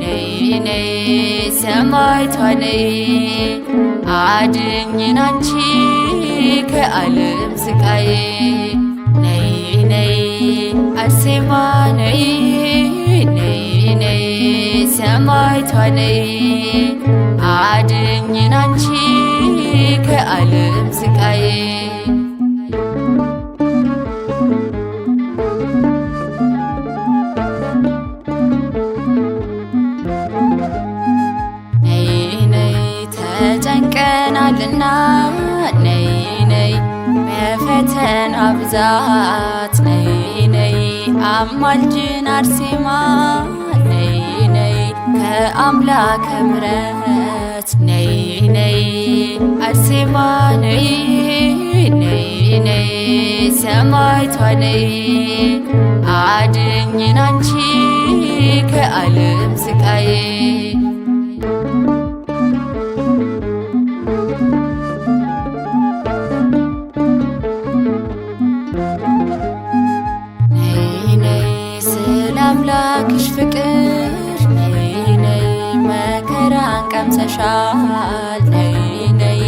ነይ ሰማዕቷ ነይ አድኝን አንቺ ከዓለም ስቃይ ነይ ነይ አርሴማ ነይ ነይ ሰማዕቷ ነይ አድኝን አንቺ ከዓለም ስቃይ ተጨንቀናልና ነይ ነይ በፈተና ብዛት ነይ ነይ አማልጅን አርሴማ ነይ ነይ ከአምላከ ምሕረት ነይ ነይ አርሴማ ነይ ነይ ሰማዕቷ ነይ አድኝን አንቺ ከዓለም ስቃይ አምላክሽ ፍቅር ነይ ነይ መከራን ቀምሰሻል ነይ ነይ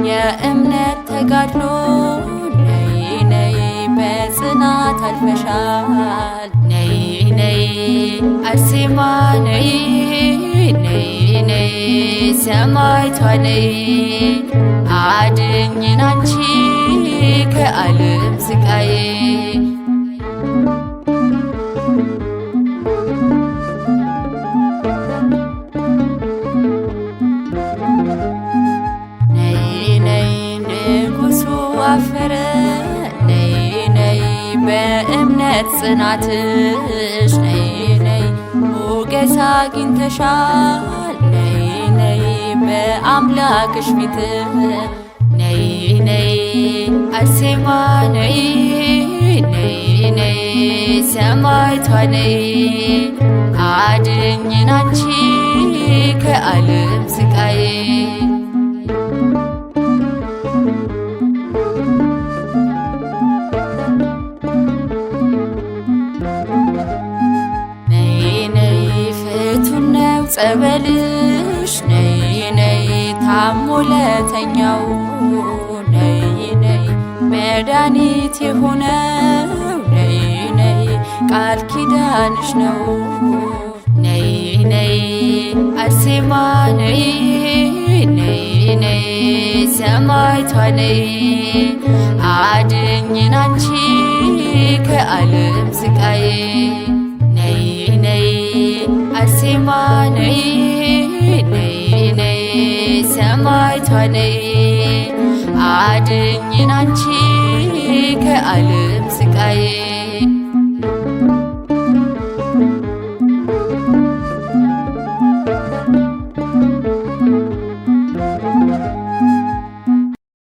የእምነት ተጋድሎ ነይ ነይ በጽናት አልፈሻል ነይ ነይ አርሴማ ነይ ነይ ሰማዕቷ ነይ አድኝን አንቺ ከዓለም ስቃይ አፈረ ነይ ነይ በእምነት ጽናትሽ ነይ ነይ ሞገስ አግኝተሻል ነይ ነይ በአምላክሽ ፊት ነይ ነይ አርሴማ ነይ ነይ ሰማዕቷ ነይ አድኝን አንቺ ከዓለም ስቃይ ጸበልሽ ነይ ነይ ታሞ ለተኛው ነይ ነይ መድኃኒት የሆነው ነይ ነይ ቃል ኪዳንሽ ነው ነይ ነይ አርሴማ ነይ ነይ ሰማዕቷ ነይ አድኝን አንቺ ከዓለም ስቃይ ነይ ነይ አርሴማ ነይ ነይ ሰማዕቷ ነይ አድኝን አንቺ ከዓለም ስቃይ